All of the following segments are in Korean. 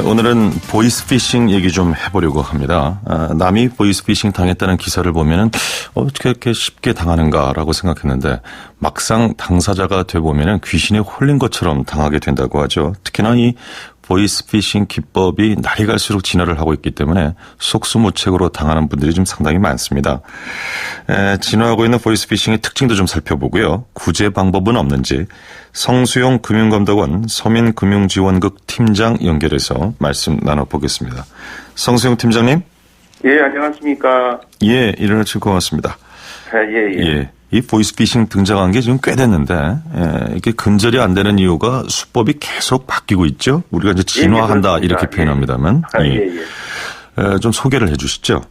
오늘은 보이스피싱 얘기 좀 해보려고 합니다. 남이 보이스피싱 당했다는 기사를 보면은 어떻게 이렇게 쉽게 당하는가라고 생각했는데 막상 당사자가 돼보면은 귀신에 홀린 것처럼 당하게 된다고 하죠. 특히나 이 보이스피싱 기법이 날이 갈수록 진화를 하고 있기 때문에 속수무책으로 당하는 분들이 좀 상당히 많습니다. 진화하고 있는 보이스피싱의 특징도 좀 살펴보고요. 구제 방법은 없는지 성수용 금융감독원 서민금융지원국 팀장 연결해서 말씀 나눠보겠습니다. 성수용 팀장님. 예, 안녕하십니까. 예, 일어나실 고맙습니다. 예. 이 보이스피싱 등장한 게 지금 꽤 됐는데 이게 근절이 안 되는 이유가 수법이 계속 바뀌고 있죠. 우리가 이제 진화한다 이렇게 표현합니다만 좀 소개를 해주시죠.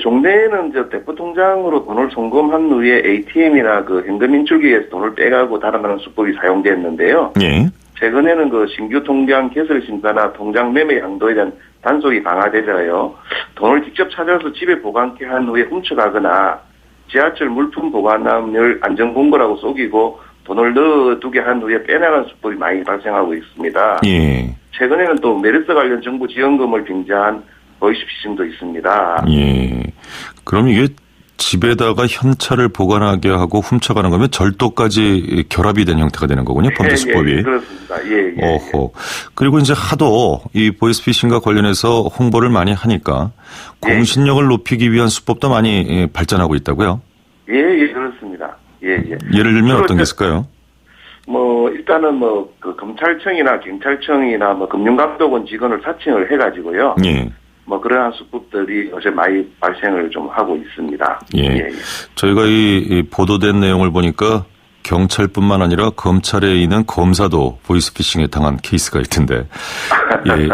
종래에는 대포 통장으로 돈을 송금한 후에 ATM이나 현금 인출기에서 돈을 빼가고 달아나는 수법이 사용됐는데요. 예. 최근에는 신규 통장 개설 심사나 통장 매매 양도에 대한 단속이 강화되자요. 돈을 직접 찾아서 집에 보관케 한 후에 훔쳐가거나 지하철 물품 보관함을 안전공고라고 속이고 돈을 넣어두게 한 후에 빼나가는 수법이 많이 발생하고 있습니다. 예. 최근에는 또 메르스 관련 정부 지원금을 빙자한 보이스피싱도 있습니다. 예. 그럼 이게 집에다가 현찰을 보관하게 하고 훔쳐가는 거면 절도까지 결합이 된 형태가 되는 거군요. 범죄 수법이. 예, 그렇습니다. 예. 어허. 그리고 이제 하도 이 보이스피싱과 관련해서 홍보를 많이 하니까 공신력을 높이기 위한 수법도 많이 발전하고 있다고요? 예, 그렇습니다. 예. 예를 들면 어떤 게 있을까요? 일단은 검찰청이나 경찰청이나 금융감독원 직원을 사칭을 해가지고요. 예. 그러한 수법들이 요새 많이 발생을 좀 하고 있습니다. 예. 저희가 이 보도된 내용을 보니까 경찰뿐만 아니라 검찰에 있는 검사도 보이스피싱에 당한 케이스가 있던데,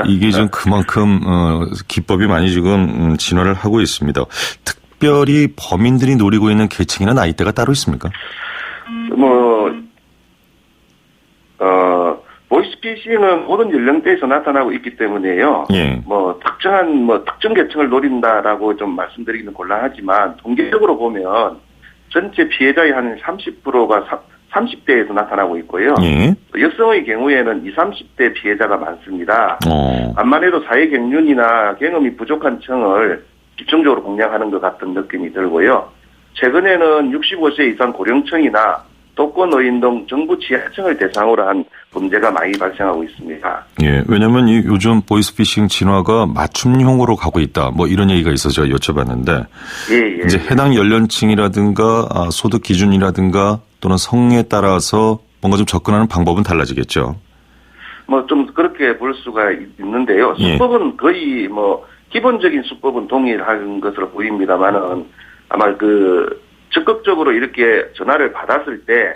이게 좀 그만큼 기법이 많이 지금 진화를 하고 있습니다. 특별히 범인들이 노리고 있는 계층이나 나이대가 따로 있습니까? 보이스피싱은 모든 연령대에서 나타나고 있기 때문에요. 예. 특정 계층을 노린다라고 좀 말씀드리기는 곤란하지만 통계적으로 보면 전체 피해자의 한 30%가 30대에서 나타나고 있고요. 예. 여성의 경우에는 20, 30대 피해자가 많습니다. 암만 해도 사회 경륜이나 경험이 부족한 층을 집중적으로 공략하는 것 같은 느낌이 들고요. 최근에는 65세 이상 고령층이나 독거노인 등 정부 지하층을 대상으로 한 범죄가 많이 발생하고 있습니다. 예, 왜냐하면 요즘 보이스피싱 진화가 맞춤형으로 가고 있다. 이런 얘기가 있어서 여쭤봤는데, 이제 해당 연령층이라든가 소득 기준이라든가 또는 성에 따라서 뭔가 좀 접근하는 방법은 달라지겠죠. 좀 그렇게 볼 수가 있는데요. 수법은 거의 기본적인 수법은 동일한 것으로 보입니다만은 아마 적극적으로 이렇게 전화를 받았을 때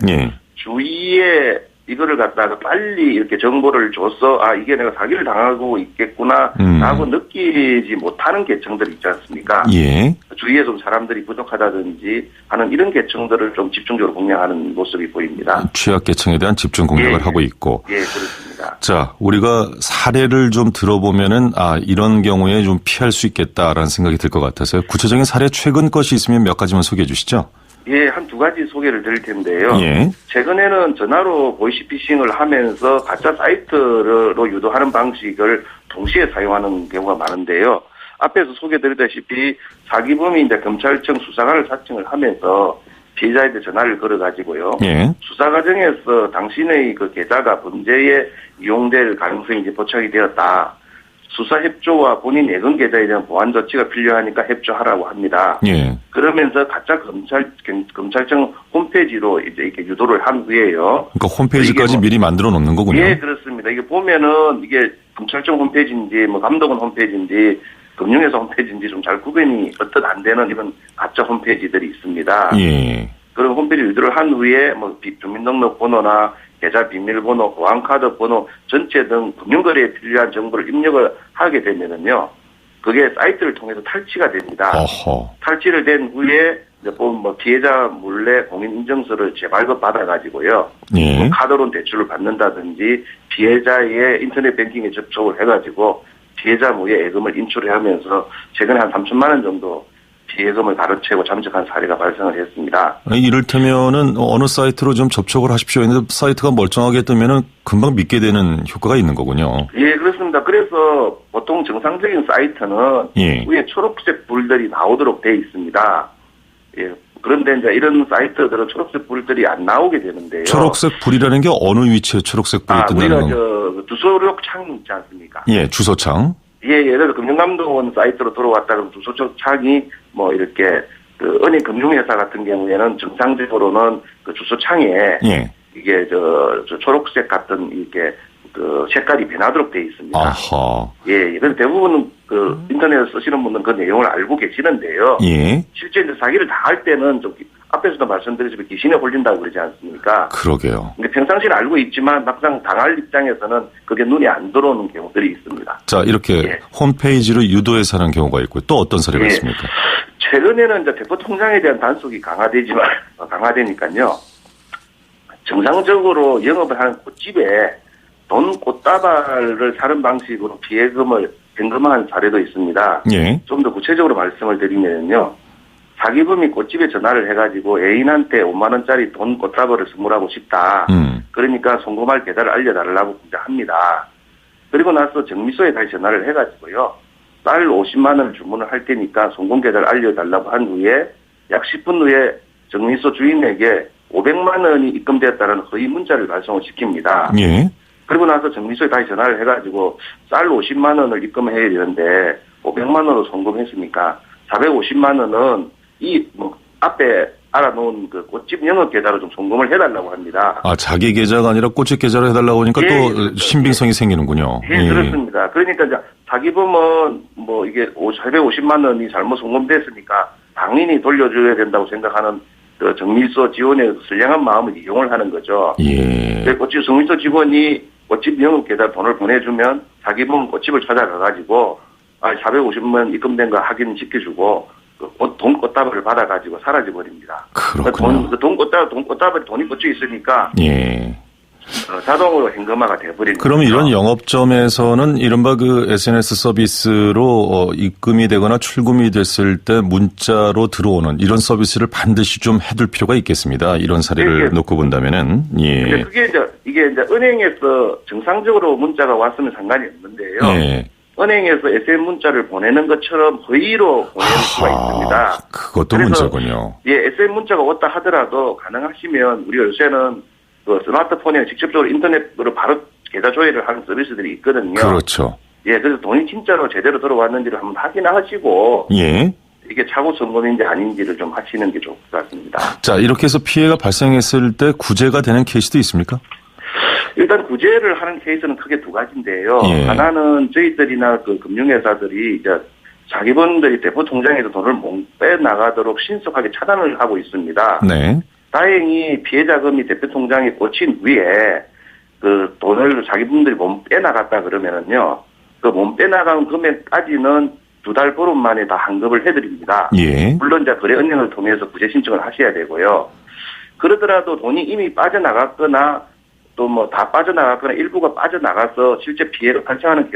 주위에 이거를 갖다가 빨리 이렇게 정보를 줘서 이게 내가 사기를 당하고 있겠구나 라고 느끼지 못하는 계층들이 있지 않습니까? 예. 주위에 좀 사람들이 부족하다든지 하는 이런 계층들을 좀 집중적으로 공략하는 모습이 보입니다. 취약 계층에 대한 집중 공략을 하고 있고. 예, 그렇습니다. 자, 우리가 사례를 좀 들어보면은 이런 경우에 좀 피할 수 있겠다라는 생각이 들 것 같아서요. 구체적인 사례 최근 것이 있으면 몇 가지만 소개해 주시죠. 예, 한 두 가지 소개를 드릴 텐데요. 예. 최근에는 전화로 보이스피싱을 하면서 가짜 사이트로 유도하는 방식을 동시에 사용하는 경우가 많은데요. 앞에서 소개드렸다시피 사기범이 이제 검찰청 수사관을 사칭을 하면서 피해자에게 전화를 걸어가지고요. 예. 수사 과정에서 당신의 계좌가 범죄에 이용될 가능성이 이제 포착이 되었다. 수사 협조와 본인 예금 계좌에 대한 보안 조치가 필요하니까 협조하라고 합니다. 예. 그러면서 가짜 검찰청 홈페이지로 이제 이렇게 유도를 한 후에요. 그러니까 홈페이지까지 미리 만들어 놓는 거군요. 예, 그렇습니다. 이게 보면은 이게 검찰청 홈페이지인지 감독원 홈페이지인지 금융회사 홈페이지인지 좀 잘 구분이 안 되는 이런 가짜 홈페이지들이 있습니다. 예. 그런 홈페이지 유도를 한 후에 주민등록번호나 계좌 비밀번호, 보안카드 번호 전체 등 금융거래에 필요한 정보를 입력을 하게 되면은요, 그게 사이트를 통해서 탈취가 됩니다. 어허. 탈취를 된 후에 피해자 몰래 공인인증서를 재발급 받아가지고요. 예. 카드론 대출을 받는다든지 피해자의 인터넷 뱅킹에 접촉을 해가지고 피해자 모의 예금을 인출을 하면서 최근에 한 3천만 원 정도 피해금을 가로채고 잠적한 사례가 발생을 했습니다. 이를테면은 어느 사이트로 좀 접촉을 하십시오 했는데 사이트가 멀쩡하게 뜨면은 금방 믿게 되는 효과가 있는 거군요. 예, 그렇습니다. 그래서 보통 정상적인 사이트는 예. 위에 초록색 불들이 나오도록 돼 있습니다. 예. 그런데 이제 이런 사이트들은 초록색 불들이 안 나오게 되는데요. 초록색 불이라는 게 어느 위치에 초록색 불이 뜬다는 우리가 건가요? 주소록 창 있지 않습니까? 예, 주소창. 예, 예를 들어 금융감독원 사이트로 들어왔다 그러면 주소록 창이 뭐 이렇게 은행금융회사 같은 경우에는 정상적으로는 그 주소창에 예. 이게 저 초록색 같은 이렇게 그 색깔이 변하도록 돼 있습니다. 아하. 예, 그래서 대부분 인터넷을 쓰시는 분들은 그 내용을 알고 계시는데요. 예. 실제 이제 사기를 당할 때는 좀 앞에서도 말씀드렸지만 귀신에 홀린다고 그러지 않습니까? 그러게요. 근데 평상시는 알고 있지만 막상 당할 입장에서는 그게 눈에 안 들어오는 경우들이 있습니다. 자, 이렇게 예. 홈페이지로 유도해서 하는 경우가 있고 또 어떤 사례가 예. 있습니까? 최근에는 이제 대포 통장에 대한 단속이 강화되니까요. 정상적으로 영업을 하는 꽃집에 돈 꽃다발을 사는 방식으로 피해금을 현금화한 사례도 있습니다. 예. 좀 더 구체적으로 말씀을 드리면요. 사기범이 꽃집에 전화를 해가지고 애인한테 5만 원짜리 돈 꽃다발을 선물하고 싶다. 그러니까 송금할 계좌를 알려달라고 합니다. 그리고 나서 정미소에 다시 전화를 해가지고요. 쌀 50만 원을 주문을 할 테니까 송금 계좌를 알려달라고 한 후에 약 10분 후에 정미소 주인에게 500만 원이 입금되었다는 허위 문자를 발송을 시킵니다. 예. 그리고 나서 정미소에 다시 전화를 해가지고 쌀 50만 원을 입금해야 되는데 500만 원으로 송금했으니까 450만 원은 앞에 알아놓은 그 꽃집 영업 계좌로 좀 송금을 해달라고 합니다. 아, 자기 계좌가 아니라 꽃집 계좌로 해달라고 하니까 예, 또 그렇죠. 신빙성이 생기는군요. 예, 그렇습니다. 그러니까 이제 사기범은 뭐 이게 450만 원이 잘못 송금됐으니까 당연히 돌려줘야 된다고 생각하는 그 정밀소 직원의 선량한 마음을 이용을 하는 거죠. 예. 꽃집 정밀소 직원이 꽃집 영업 계좌 돈을 보내주면 사기범은 꽃집을 찾아가가지고 450만 원 입금된 거 확인시켜주고 돈 꽃다발을 받아가지고 사라져버립니다. 그렇군요. 돈 꽃다발이 돈이 꽂혀 있으니까 예. 자동으로 현금화가 돼버리는 그럼 거죠. 이런 영업점에서는 이른바 그 SNS 서비스로 입금이 되거나 출금이 됐을 때 문자로 들어오는 이런 서비스를 반드시 좀 해둘 필요가 있겠습니다. 이런 사례를 네. 놓고 본다면은. 예. 근데 이게 이제 은행에서 정상적으로 문자가 왔으면 상관이 없는데요. 예. 은행에서 SM 문자를 보내는 것처럼 허위로 보낼 수가 있습니다. 그것도 그래서 문제군요. 예, SM 문자가 왔다 하더라도 가능하시면 우리가 요새는 그 스마트폰에 직접적으로 인터넷으로 바로 계좌 조회를 하는 서비스들이 있거든요. 그렇죠. 예, 그래서 돈이 진짜로 제대로 들어왔는지를 한번 확인하시고 예. 이게 차고 송금인지 아닌지를 좀 하시는 게 좋을 것 같습니다. 자, 이렇게 해서 피해가 발생했을 때 구제가 되는 케이스도 있습니까? 일단 구제를 하는 케이스는 크게 두 가지인데요. 예. 하나는 저희들이나 그 금융회사들이 이제 자기분들이 대포 통장에서 돈을 못 빼나가도록 신속하게 차단을 하고 있습니다. 네. 다행히 피해자금이 대표 통장에 꽂힌 후에 그 돈을 자기분들이 못 빼나갔다 그러면은요, 그 못 빼나간 금액까지는 2달 보름 만에 다 환급을 해드립니다. 예. 물론 이제 거래은행을 통해서 구제 신청을 하셔야 되고요. 그러더라도 돈이 이미 빠져나갔거나 또 뭐 다 빠져나갔거나 일부가 빠져나가서 실제 피해를 발생하는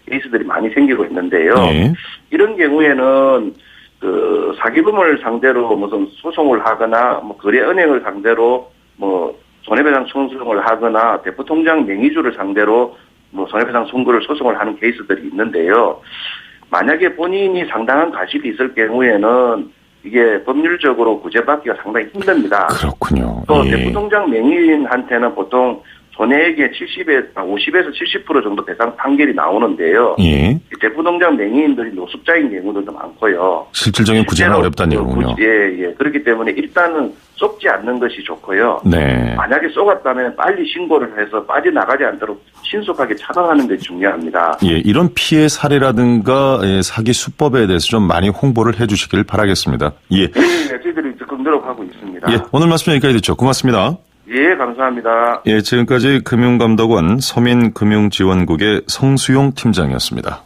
케이스들이 많이 생기고 있는데요. 예. 이런 경우에는 그 사기범을 상대로 무슨 소송을 하거나 뭐 거래은행을 상대로 뭐 손해배상 청구를 하거나 대포통장 명의주를 상대로 뭐 손해배상 청구를 소송을 하는 케이스들이 있는데요. 만약에 본인이 상당한 과실이 있을 경우에는 이게 법률적으로 구제받기가 상당히 힘듭니다. 그렇군요. 또 예. 대포통장 명의인한테는 보통 손해액의 50에서 70% 정도 배상 판결이 나오는데요. 예. 대포통장 명의인들이 노숙자인 경우들도 많고요. 실질적인 구제는 어렵다는 얘기군요. 예. 그렇기 때문에 일단은 쏟지 않는 것이 좋고요. 네. 만약에 쏟았다면 빨리 신고를 해서 빠져나가지 않도록 신속하게 차단하는 게 중요합니다. 예, 이런 피해 사례라든가 사기 수법에 대해서 좀 많이 홍보를 해 주시길 바라겠습니다. 예. 저희들이 적극 노력하고 있습니다. 예, 오늘 말씀 여기까지 듣죠. 고맙습니다. 예, 감사합니다. 예, 지금까지 금융감독원 서민금융지원국의 성수용 팀장이었습니다.